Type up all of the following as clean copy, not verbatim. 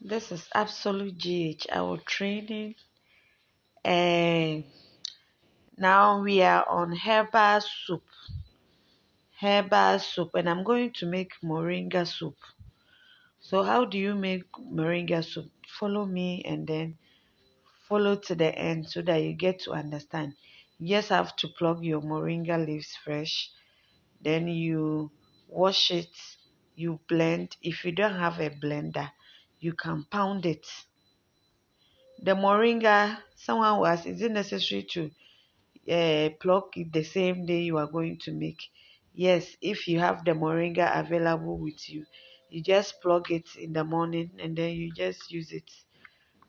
This is Absolute GH, our training. And now we are on herbal soup. Herbal soup, and I'm going to make moringa soup. So, how do you make moringa soup? Follow me and then follow to the end so that you get to understand. You just have to plug your moringa leaves fresh, then you wash it, you blend. If you don't have a blender, you can pound it. The moringa, someone was, is it necessary to pluck it the same day you are going to make? Yes, if you have the moringa available with you, you just plug it in the morning and then you just use it.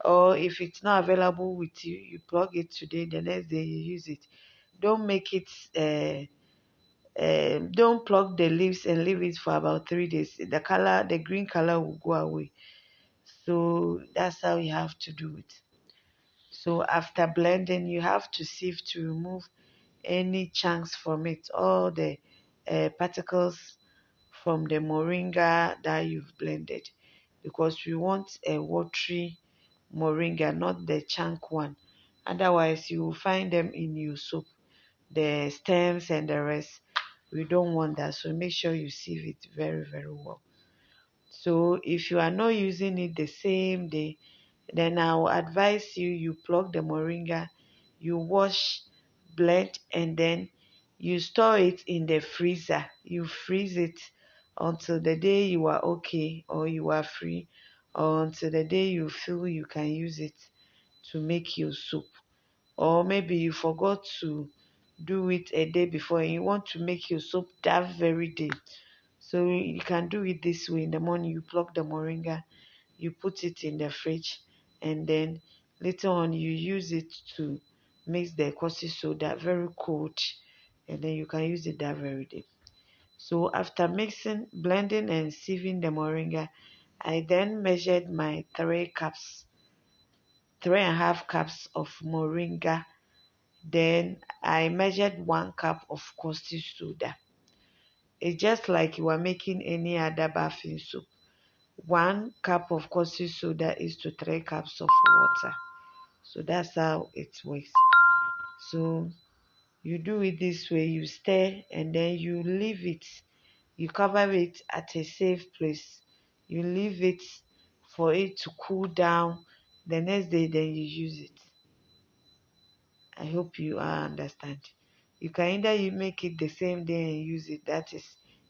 Or if it's not available with you, you plug it today, the next day you use it. Don't make it, don't plug the leaves and leave it for about 3 days. The green color will go away. So that's how you have to do it. So after blending, you have to sieve to remove any chunks from it, all the particles from the moringa that you've blended, because we want a watery moringa, not the chunk one. Otherwise, you will find them in your soup, the stems and the rest. We don't want that, so make sure you sieve it very, very well. So if you are not using it the same day, then I will advise you plug the moringa, you wash, blend, and then you store it in the freezer. You freeze it until the day you are okay or you are free, or until the day you feel you can use it to make your soup. Or maybe you forgot to do it a day before and you want to make your soup that very day. So you can do it this way. In the morning, you plug the moringa, you put it in the fridge, and then later on you use it to mix the caustic soda very cold, and then you can use it that very day. So after mixing, blending, and sieving the moringa, I then measured my 3 cups, 3.5 cups of moringa. Then I measured 1 cup of caustic soda. It's just like you are making any other bathing soup. 1 cup of caustic soda is to 3 cups of water. So that's how it works. So you do it this way, you stir and then you leave it. You cover it at a safe place. You leave it for it to cool down. The next day, then you use it. I hope you understand. You can either you make it the same day and use it. That is,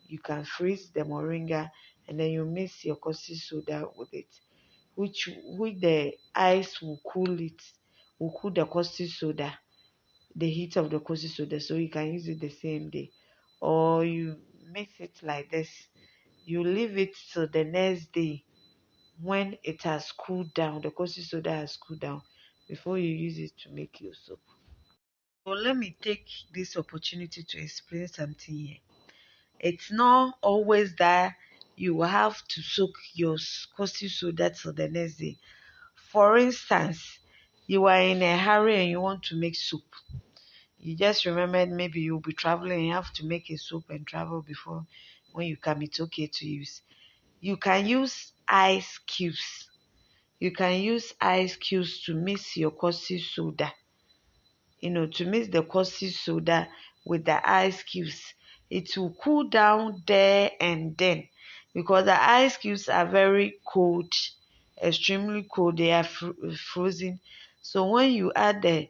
you can freeze the moringa and then you mix your caustic soda with it, which with the ice will cool it, will cool the caustic soda, the heat of the caustic soda, so you can use it the same day. Or you mix it like this. You leave it till the next day when it has cooled down, the caustic soda has cooled down, before you use it to make your soup. So let me take this opportunity to explain something here. It's not always that you have to soak your caustic soda till the next day. For instance, you are in a hurry and you want to make soup. You just remembered maybe you'll be traveling and you have to make a soup and travel before when you come, it's okay to use. You can use ice cubes. You can use ice cubes to mix your caustic soda. To mix the caustic soda with the ice cubes. It will cool down there and then, because the ice cubes are very cold, extremely cold. They are frozen. So when you add the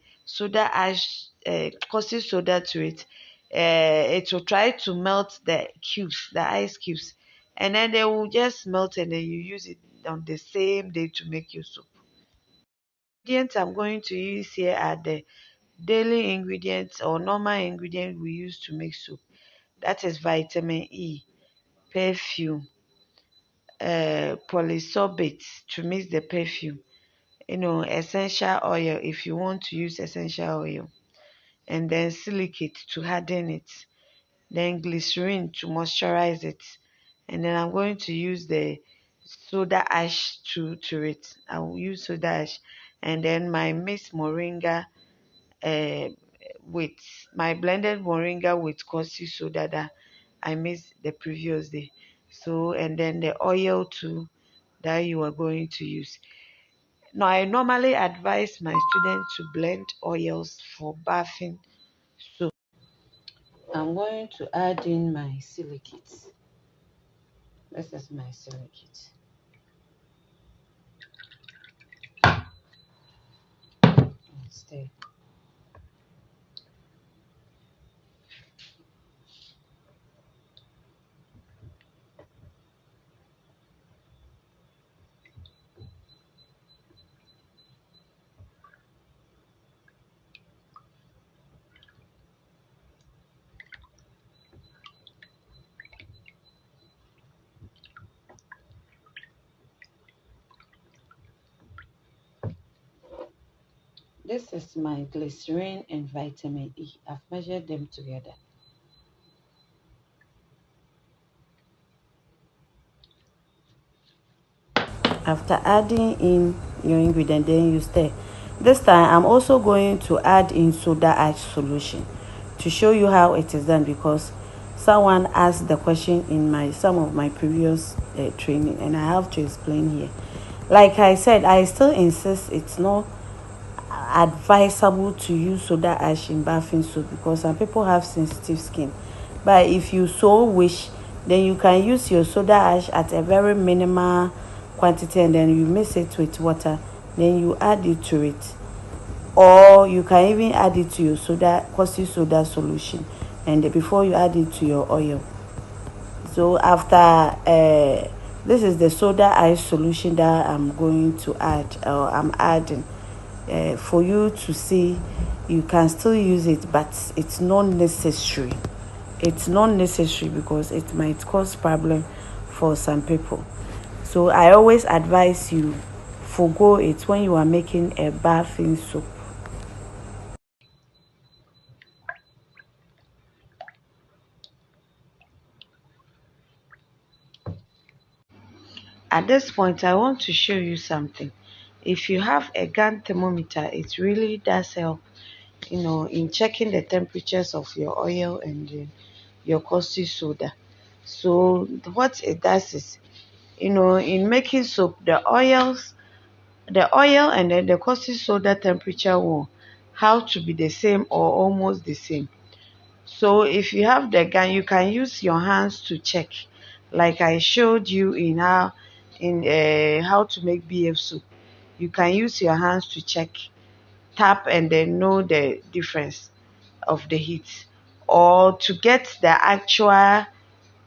caustic soda to it, it will try to melt the cubes, the ice cubes, and then they will just melt, and then you use it on the same day to make your soup. Ingredients I'm going to use here are the daily ingredients or normal ingredients we use to make soup. That is vitamin E, perfume, polysorbate to mix the perfume, essential oil if you want to use essential oil, and then silicate to harden it, then glycerin to moisturize it, and then I'm going to use the soda ash to it. I will use soda ash, and then my mixed moringa uh, with my blended moringa with caustic soda that I mixed the previous day. So, and then the oil too that you are going to use. Now, I normally advise my students to blend oils for bathing soap. I'm going to add in my silicate. This is my silicate. Stay. This is my glycerin and vitamin E. I've measured them together. After adding in your ingredient, then you stir. This time I'm also going to add in soda ash solution to show you how it is done, because someone asked the question in some of my previous training, and I have to explain here. Like I said, I still insist it's not advisable to use soda ash in bathing soap because some people have sensitive skin. But if you so wish, then you can use your soda ash at a very minimal quantity, and then you mix it with water, then you add it to it. Or you can even add it to your caustic soda solution, and before you add it to your oil. So after this is the soda ash solution that I'm going to add, or I'm adding, for you to see. You can still use it, but it's not necessary. It's not necessary because it might cause problem for some people. So I always advise you forgo it when you are making a bathing soap. At this point, I want to show you something. If you have a gun thermometer, it really does help, in checking the temperatures of your oil and your caustic soda. So what it does is, in making soap, the oil and then the caustic soda temperature will have to be the same or almost the same. So if you have the gun, you can use your hands to check, like I showed you in how to make BF soup. You can use your hands to check, tap, and then know the difference of the heat. Or to get the actual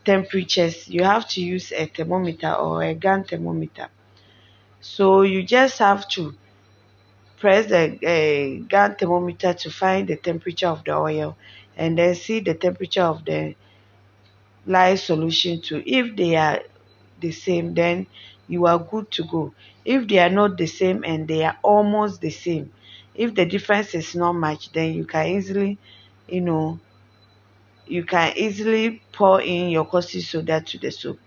temperatures, you have to use a thermometer or a gun thermometer. So you just have to press the gun thermometer to find the temperature of the oil, and then see the temperature of the lye solution too. If they are the same, then you are good to go. If they are not the same and they are almost the same, if the difference is not much, then you know you can easily pour in your caustic soda to the soup.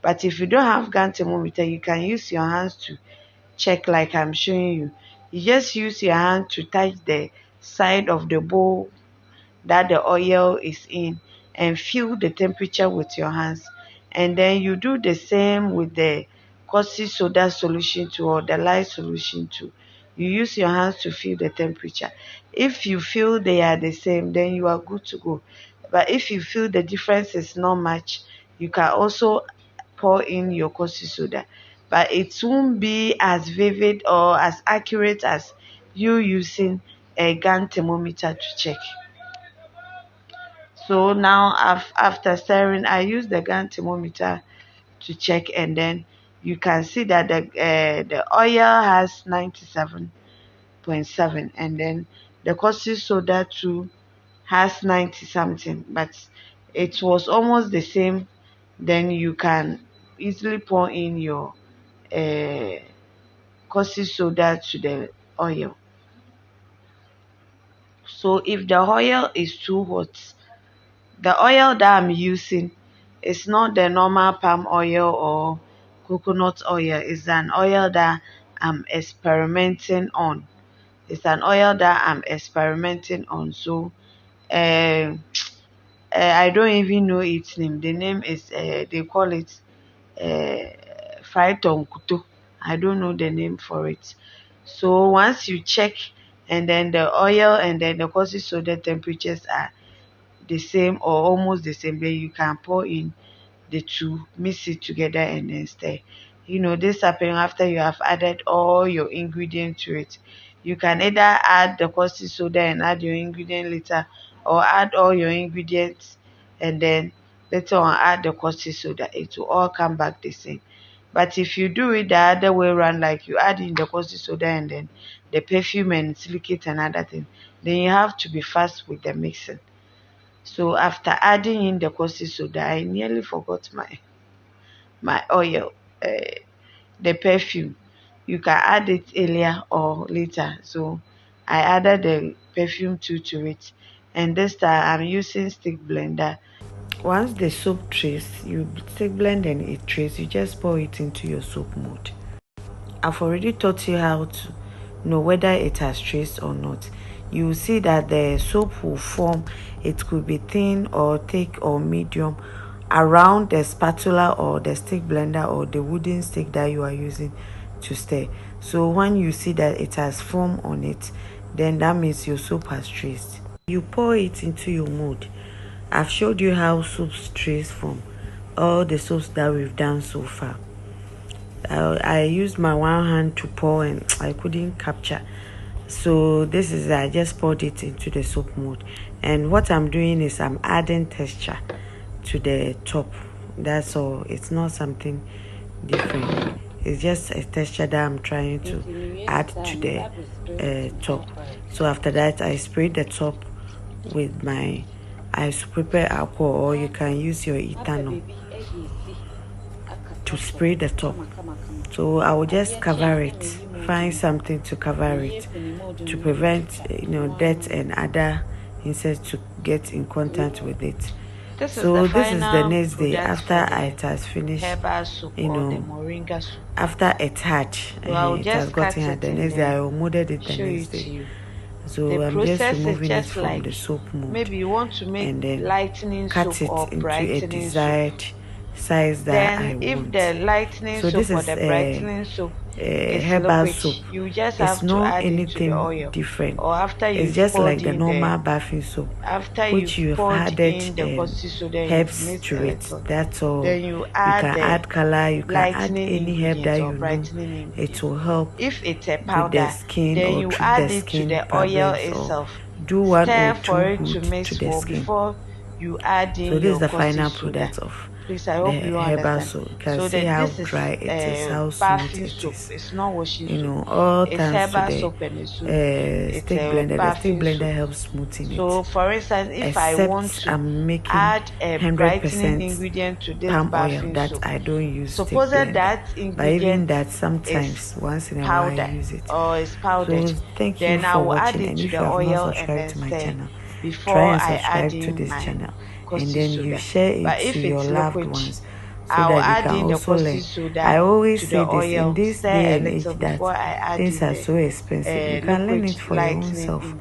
But if you don't have gun thermometer, you can use your hands to check, like I'm showing you. You just use your hand to touch the side of the bowl that the oil is in, and feel the temperature with your hands. And then you do the same with the caustic soda solution too, or the lye solution too. You use your hands to feel the temperature. If you feel they are the same, then you are good to go. But if you feel the difference is not much, you can also pour in your caustic soda. But it won't be as vivid or as accurate as you using a gun thermometer to check. So now after stirring, I use the gun thermometer to check, and then you can see that the oil has 97.7, and then the caustic soda too has 90 something, but it was almost the same. Then you can easily pour in your uh, caustic soda to the oil. So if the oil is too hot, the oil that I'm using is not the normal palm oil or coconut oil. It's an oil that I'm experimenting on. It's an oil that I'm experimenting on. So uh, I don't even know its name. The name is they call it uh, fried tonkuto. I don't know the name for it. So once you check, and then the oil and then the caustic soda temperatures are the same or almost the same, then you can pour in the two, mix it together and then stir. This happens after you have added all your ingredients to it. You can either add the caustic soda and add your ingredient later, or add all your ingredients and then later on add the caustic soda. It will all come back the same. But if you do it the other way around, like you add in the caustic soda and then the perfume and silicate and other things, then you have to be fast with the mixing. So after adding in the caustic soda, I nearly forgot my oil, the perfume. You can add it earlier or later. So I added the perfume too to it, and this time I'm using stick blender. Once the soap trace, you stick blend and it trace, you just pour it into your soap mold. I've already taught you how to know whether it has traced or not. You will see that the soap will form. It could be thin or thick or medium around the spatula or the stick blender or the wooden stick that you are using to stir. So when you see that it has formed on it, then that means your soap has traced. You pour it into your mold. I've showed you how soaps trace from all the soaps that we've done so far. I used my one hand to pour and I couldn't capture. So this is, I just poured it into the soap mold. And what I'm doing is I'm adding texture to the top. That's all. It's not something different. It's just a texture that I'm trying to add to the top. So after that, I sprayed the top with my, I prepare alcohol, or you can use your ethanol to spray the top. So I will just cover it, find something to cover it to prevent dirt and other insects to get in contact with it. This is the next day after it has finished, Moringa soup. After it hatched, it has gotten hard. The next day I molded it the next day. So I'm just removing it from the soap mold. Maybe you want to make and then lightening cut soap or into a desired size that I want. If the lightening soap or the brightening soap is herbal soap, you just have to add anything to the oil different. Or after it's just like the normal bathing soap, which you have added herbs to it. That's all. Then you can add color. You can add any herb that you know. It will help if it's a powder, with the skin, then you add it to the oil itself. Do one or two good to the skin before you add in. So this is the final product of please, I hope you understand. So you can see how dry it is, how smooth it is. It's not washing soap. All thanks to the stick blender. The stick blender helps smoothing it. So for instance, if I want to add a 100% ingredient to this palm oil that I don't use, suppose that ingredient, but even that sometimes once in a while I use it. Or it's powdered. So thank you for watching, and if you have not subscribed to my channel, try and subscribe to this channel, and then you share it to your loved ones so that they can also learn. I always say this, in this day and age that things are so expensive, you can learn it for your own self.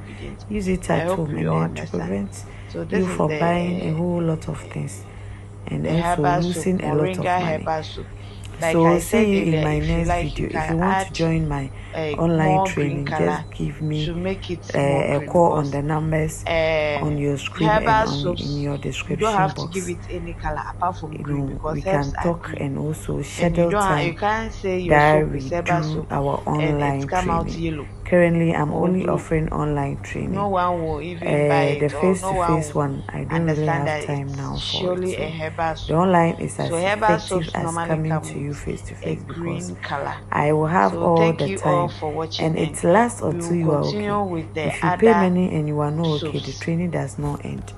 Use it at home, and then to prevent you from buying a whole lot of things and also losing a lot of money. So see you in my next video. If you want to join my online training, just give me a call on the numbers on your screen and in your description box. You don't have to give it any color apart from green, because we can talk and also schedule time that we do our online training. Currently, I'm only offering online training. No one will even buy it. The face-to-face one, I don't really have time now for it. So the online is as effective as coming to you face-to-face, because I will have all the time, and it lasts until you are okay. If you pay money and you are not okay, the training does not end.